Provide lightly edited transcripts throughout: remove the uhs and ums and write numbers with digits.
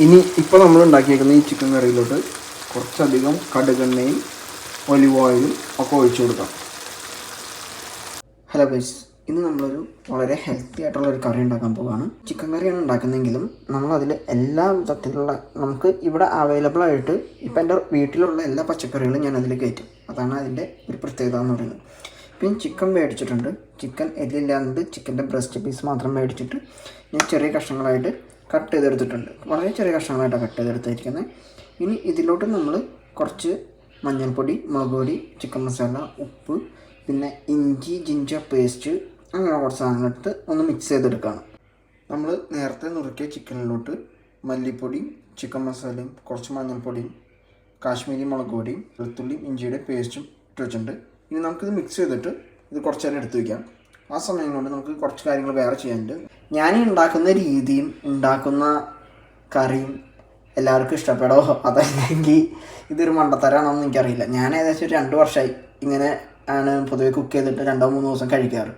ഇപ്പോൾ നമ്മൾ ഉണ്ടാക്കിയേക്കുന്ന ഈ ചിക്കൻ കറിയിലോട്ട് കുറച്ചധികം കടുകെണ്ണയും ഒലിവ് ഓയിലും ഒക്കെ ഒഴിച്ചു കൊടുക്കാം. ഹലോ ഗൈസ്, ഇന്ന് നമ്മളൊരു വളരെ ഹെൽത്തി ആയിട്ടുള്ളൊരു കറി ഉണ്ടാക്കാൻ പോവുകയാണ്. ചിക്കൻ കറിയാണ് ഉണ്ടാക്കുന്നതെങ്കിലും നമ്മളതിൽ എല്ലാ വിധത്തിലുള്ള നമുക്ക് ഇവിടെ അവൈലബിൾ ആയിട്ട് ഇപ്പം എൻ്റെ വീട്ടിലുള്ള എല്ലാ പച്ചക്കറികളും ഞാൻ അതിൽ കയറ്റും. അതാണ് അതിൻ്റെ ഒരു പ്രത്യേകത എന്ന് പറയുന്നത്. പിന്നെ ചിക്കൻ മേടിച്ചിട്ടുണ്ട്. ചിക്കൻ എല്ലില്ലാണ്ട് ചിക്കൻ്റെ ബ്രസ്റ്റ് പീസ് മാത്രം മേടിച്ചിട്ട് ഞാൻ ചെറിയ കഷ്ണങ്ങളായിട്ട് കട്ട് ചെയ്തെടുത്തിട്ടുണ്ട്. വളരെ ചെറിയ കഷ്ണങ്ങളായിട്ടാണ് കട്ട് ചെയ്തെടുത്തിരിക്കുന്നത്. ഇനി ഇതിലോട്ട് നമ്മൾ കുറച്ച് മഞ്ഞൾപ്പൊടി, മുളക് പൊടി, ചിക്കൻ മസാല, ഉപ്പ്, പിന്നെ ഇഞ്ചി ജിഞ്ചർ പേസ്റ്റ്, അങ്ങനെ കുറച്ച് സാധനങ്ങളെടുത്ത് ഒന്ന് മിക്സ് ചെയ്തെടുക്കുകയാണ്. നമ്മൾ നേരത്തെ നുറുക്കിയ ചിക്കനിലോട്ട് മല്ലിപ്പൊടിയും ചിക്കൻ മസാലയും കുറച്ച് മഞ്ഞൾപ്പൊടിയും കാശ്മീരി മുളക് പൊടിയും വെളുത്തുള്ളിയും ഇഞ്ചിയുടെ പേസ്റ്റും ഇട്ട് വെച്ചിട്ടുണ്ട്. ഇനി നമുക്കിത് മിക്സ് ചെയ്തിട്ട് ഇത് കുറച്ച് നേരം എടുത്ത് വയ്ക്കാം. ആ സമയം കൊണ്ട് നമുക്ക് കുറച്ച് കാര്യങ്ങൾ വേറെ ചെയ്യാനുണ്ട്. ഞാൻ ഉണ്ടാക്കുന്ന രീതിയും ഉണ്ടാക്കുന്ന കറിയും എല്ലാവർക്കും ഇഷ്ടപ്പെടുമോ അതല്ലെങ്കിൽ ഇതൊരു മണ്ടത്തരാണോന്ന് എനിക്കറിയില്ല. ഞാൻ ഏകദേശം ഒരു 2 വർഷമായി ഇങ്ങനെ ആണ് പൊതുവെ കുക്ക് ചെയ്തിട്ട് 2-3 ദിവസം കഴിക്കാറ്.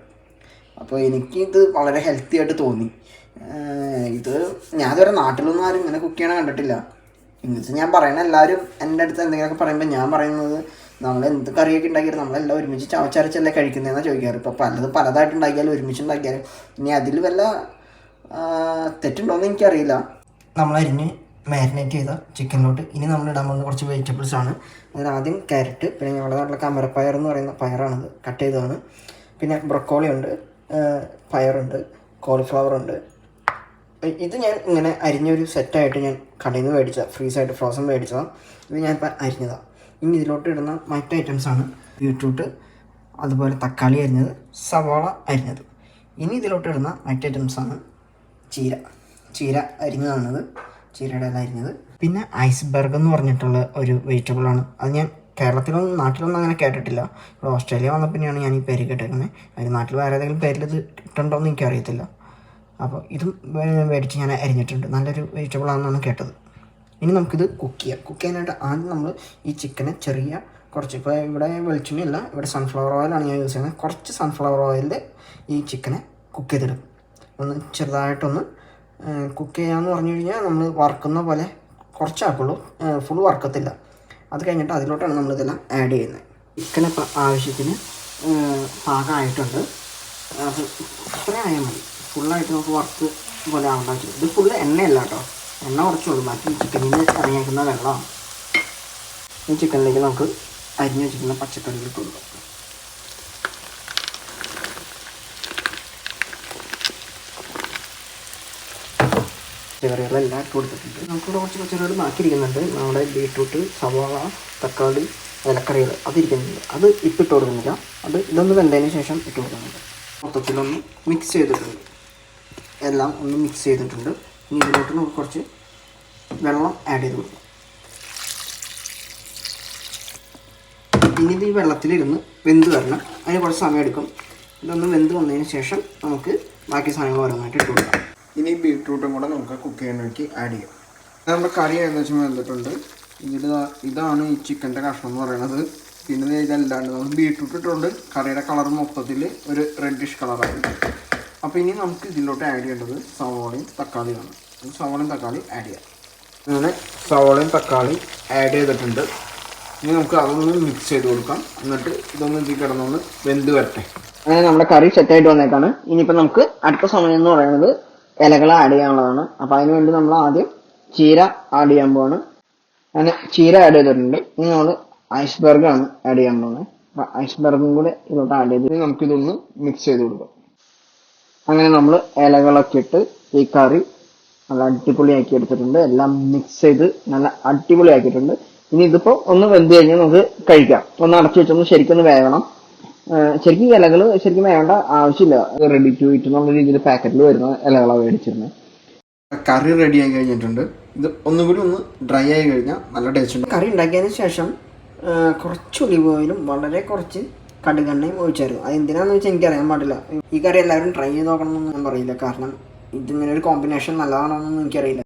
അപ്പോൾ എനിക്കിത് വളരെ ഹെൽത്തി ആയിട്ട് തോന്നി. ഇത് ഞാൻ ഇതുവരെ നാട്ടിലൊന്നും ആരും ഇങ്ങനെ കുക്ക് ചെയ്യണ കണ്ടിട്ടില്ല. ഇങ്ങനത്തെ ഞാൻ പറയണ എല്ലാവരും എൻ്റെ അടുത്ത് എന്തെങ്കിലുമൊക്കെ പറയുമ്പോൾ ഞാൻ പറയുന്നത് നമ്മൾ എന്ത് കറിയൊക്കെ ഉണ്ടാക്കിയാലും നമ്മളെല്ലാം ഒരുമിച്ച് ചവച്ചരച്ചല്ലേ കഴിക്കുന്നതെന്നാണ് ചോദിക്കാറ്. ഇപ്പോൾ പലതായിട്ട് ഉണ്ടാക്കിയാലും ഒരുമിച്ച് ഉണ്ടാക്കിയാലും ഇനി അതിൽ വല്ല തെറ്റുണ്ടോയെന്ന് എനിക്കറിയില്ല. നമ്മളരിഞ്ഞ് മാരിനേറ്റ് ചെയ്ത ചിക്കനിലോട്ട് ഇനി നമ്മൾ ഇടാൻ പോകുന്ന കുറച്ച് വെജിറ്റബിൾസ് ആണ്. അതിന് ആദ്യം ക്യാരറ്റ്, പിന്നെ ഞങ്ങളുടെ നാട്ടിലെ കമരപ്പയർ എന്ന് പറയുന്ന പയറാണത്, കട്ട് ചെയ്തതാണ്. പിന്നെ ബ്രൊക്കോളി ഉണ്ട്, പയറുണ്ട്, കോളിഫ്ലവർ ഉണ്ട്. ഇത് ഞാൻ ഇങ്ങനെ അരിഞ്ഞൊരു സെറ്റായിട്ട് ഞാൻ കടയിൽ നിന്ന് മേടിച്ചതാണ്, ഫ്രീസായിട്ട് ഫ്രോസൺ മേടിച്ചതാണ്. ഇത് ഞാനിപ്പോൾ അരിഞ്ഞതാണ്. ഇനി ഇതിലോട്ട് ഇടുന്ന മറ്റ് ഐറ്റംസാണ് ബീട്രൂട്ട്, അതുപോലെ തക്കാളി അരിഞ്ഞത്, സവാള അരിഞ്ഞത്. ഇനി ഇതിലോട്ട് ഇടുന്ന മറ്റ് ഐറ്റംസാണ് ചീര അരിഞ്ഞതാണത്, ചീരയുടെ എല്ലാം അരിഞ്ഞത്. പിന്നെ ഐസ്ബർഗ് എന്ന് പറഞ്ഞിട്ടുള്ള ഒരു വെജിറ്റബിളാണ്. അത് ഞാൻ കേരളത്തിലൊന്നും നാട്ടിലൊന്നും അങ്ങനെ കേട്ടിട്ടില്ല. ഇവിടെ ഓസ്ട്രേലിയ വന്ന പിന്നെയാണ് ഞാൻ ഈ പേര് കേട്ടേക്കുന്നത്. അതിന് നാട്ടിൽ വേറെ ഏതെങ്കിലും പേരിൽ ഇത് ഇട്ടുണ്ടോ എന്ന് എനിക്കറിയത്തില്ല. അപ്പോൾ ഇതും മേടിച്ച് ഞാൻ അരിഞ്ഞിട്ടുണ്ട്. നല്ലൊരു വെജിറ്റബിളാണെന്നാണ് കേട്ടത്. ഇനി നമുക്കിത് കുക്ക് ചെയ്യാനായിട്ട് ആദ്യം നമ്മൾ ഈ ചിക്കനെ ചെറിയ കുറച്ച്, ഇപ്പോൾ ഇവിടെ വെളിച്ചെണ്ണയല്ല, ഇവിടെ സൺഫ്ലവർ ഓയിലാണ് ഞാൻ യൂസ് ചെയ്യുന്നത്. കുറച്ച് സൺഫ്ലവർ ഓയിലിൽ ഈ ചിക്കനെ കുക്ക് ചെയ്തെടുക്കും. ഒന്ന് ചെറുതായിട്ടൊന്ന് കുക്ക് ചെയ്യാമെന്ന് പറഞ്ഞു കഴിഞ്ഞാൽ നമ്മൾ വറുക്കുന്ന പോലെ കുറച്ചാക്കുള്ളൂ, ഫുൾ വറുക്കത്തില്ല. അത് കഴിഞ്ഞിട്ട് അതിലോട്ടാണ് നമ്മളിതെല്ലാം ആഡ് ചെയ്യുന്നത്. ചിക്കനിപ്പോൾ ആവശ്യത്തിന് പാകമായിട്ടുണ്ട്. അത് ഇത്ര ആയാൽ മതി. ഫുള്ളായിട്ട് നമുക്ക് വറുത്ത് പോലെ ആവേണ്ട. ഇത് ഫുള്ള് എണ്ണയല്ല കേട്ടോ, എണ്ണ കുറച്ചുള്ളൂ. ബാക്കി ചിക്കനിൽ നിന്ന് ഇറങ്ങിയേക്കുന്ന വെള്ളമാണ്. ഈ ചിക്കനിലേക്ക് നമുക്ക് അരിഞ്ഞ് വെച്ചിരിക്കുന്ന പച്ചക്കറികൾ ഇട്ട് കൊടുക്കാം. പച്ചക്കറികളെല്ലാം ഇട്ട് കൊടുത്തിട്ടുണ്ട്. നമുക്കിവിടെ കുറച്ച് പച്ചക്കറികൾ ബാക്കിയിരിക്കുന്നുണ്ട്. നമ്മുടെ ബീട്രൂട്ട്, സവാള, തക്കാളി, ഇലക്കറികൾ അതിരിക്കുന്നുണ്ട്. അത് ഇപ്പം ഇട്ട് കൊടുക്കുന്നില്ല. ഇതൊന്ന് വെന്തതിന് ശേഷം ഇട്ട് കൊടുക്കുന്നുണ്ട്. മൊത്തത്തിലൊന്ന് മിക്സ് ചെയ്തിട്ടുണ്ട്. എല്ലാം ഒന്ന് മിക്സ് ചെയ്തിട്ടുണ്ട്. ഇനി ഇതിലോട്ട് നമുക്ക് കുറച്ച് വെള്ളം ആഡ് ചെയ്ത് കൊടുക്കും. ഇനി ഇത് ഈ വെള്ളത്തിലിരുന്ന് വെന്ത് വരണം. അതിന് കുറച്ച് സമയം എടുക്കും. ഇതൊന്ന് വെന്ത് വന്നതിന് ശേഷം നമുക്ക് ബാക്കി സാധനങ്ങൾ ഓരോന്നായിട്ട് ഇട്ട് കൊടുക്കാം. ഇനി ബീട്രൂട്ടും കൂടെ നമുക്ക് കുക്ക് ചെയ്യാനായിട്ട് ആഡ് ചെയ്യാം. നമ്മുടെ കറി ഏകദേശം വെന്തിട്ടുണ്ട്. ഇതാണ് ഈ ചിക്കൻ്റെ കഷ്ണം എന്ന് പറയുന്നത്. പിന്നെ ഇതല്ലാണ്ട് നമുക്ക് ബീട്രൂട്ട് ഇട്ടുകൊണ്ട് കറിയുടെ കളർ മൊത്തത്തിൽ ഒരു റെഡിഷ് കളറായിരുന്നു. അപ്പോൾ ഇനി നമുക്ക് ഇതിലോട്ട് ആഡ് ചെയ്യേണ്ടത് സവാളയും തക്കാളിയാണ്. സവാളയും തക്കാളി ആഡ് ചെയ്യാം. അങ്ങനെ സവാളയും തക്കാളി ആഡ് ചെയ്തിട്ടുണ്ട്. ഇനി നമുക്ക് അതൊന്ന് മിക്സ് ചെയ്ത് കൊടുക്കാം. എന്നിട്ട് ഇതൊന്ന് ഇതിൽ കിടന്നൊന്ന് വെന്ത് വരട്ടെ. അങ്ങനെ നമ്മുടെ കറി സെറ്റായിട്ട് വന്നേക്കാണ്. ഇനിയിപ്പോൾ നമുക്ക് അടുത്ത സമയം എന്ന് പറയുന്നത് ഇലകൾ ആഡ് ചെയ്യാനുള്ളതാണ്. അപ്പോൾ അതിന് വേണ്ടി നമ്മൾ ആദ്യം ചീര ആഡ് ചെയ്യാൻ പോവാണ്. അങ്ങനെ ചീര ആഡ് ചെയ്തിട്ടുണ്ട്. ഇനി നമ്മൾ ഐസ്ബർഗാണ് ആഡ് ചെയ്യാൻ പോകുന്നത്. അപ്പോൾ ഐസ്ബർഗും കൂടെ ഇതിലോട്ട് ആഡ് ചെയ്ത് നമുക്കിതൊന്ന് മിക്സ് ചെയ്ത് കൊടുക്കാം. അങ്ങനെ നമ്മൾ ഇലകളൊക്കെ ഇട്ട് ഈ കറി നല്ല അടിപൊളിയാക്കി എടുത്തിട്ടുണ്ട്. എല്ലാം മിക്സ് ചെയ്ത് നല്ല അടിപൊളിയാക്കിയിട്ടുണ്ട്. ഇനി ഇതിപ്പോൾ ഒന്ന് വെന്ത് കഴിഞ്ഞാൽ നമുക്ക് കഴിക്കാം. ഒന്ന് അടച്ചു വെച്ചൊന്ന് ശരിക്കൊന്ന് വേകണം. ശരിക്കും ഇലകൾ ശരിക്കും വേണ്ട ആവശ്യമില്ല. റെഡി ടു ഈറ്റ് എന്നുള്ള രീതിയിൽ പാക്കറ്റിൽ വരുന്ന ഇലകളാണ് മേടിച്ചിരുന്നത്. കറി റെഡി ആയി കഴിഞ്ഞിട്ടുണ്ട്. ഇത് ഒന്നുകൂടി ഒന്ന് ഡ്രൈ ആയി കഴിഞ്ഞാൽ നല്ല ടേസ്റ്റ് ഉണ്ട്. കറി ഉണ്ടാക്കിയതിന് ശേഷം കുറച്ച് ഒലിവ് ഓയിലും വളരെ കുറച്ച് കടുകെണ്ണയും ഒഴിച്ചായിരുന്നു. അത് എന്തിനാണെന്ന് വെച്ചാൽ എനിക്കറിയാൻ പാടില്ല. ഈ കറി എല്ലാവരും ട്രൈ ചെയ്ത് നോക്കണം എന്നൊന്നും ഞാൻ പറയില്ല. കാരണം ഇതിങ്ങനെ ഒരു കോമ്പിനേഷൻ നല്ലതാണോന്നൊന്നും എനിക്കറിയില്ല.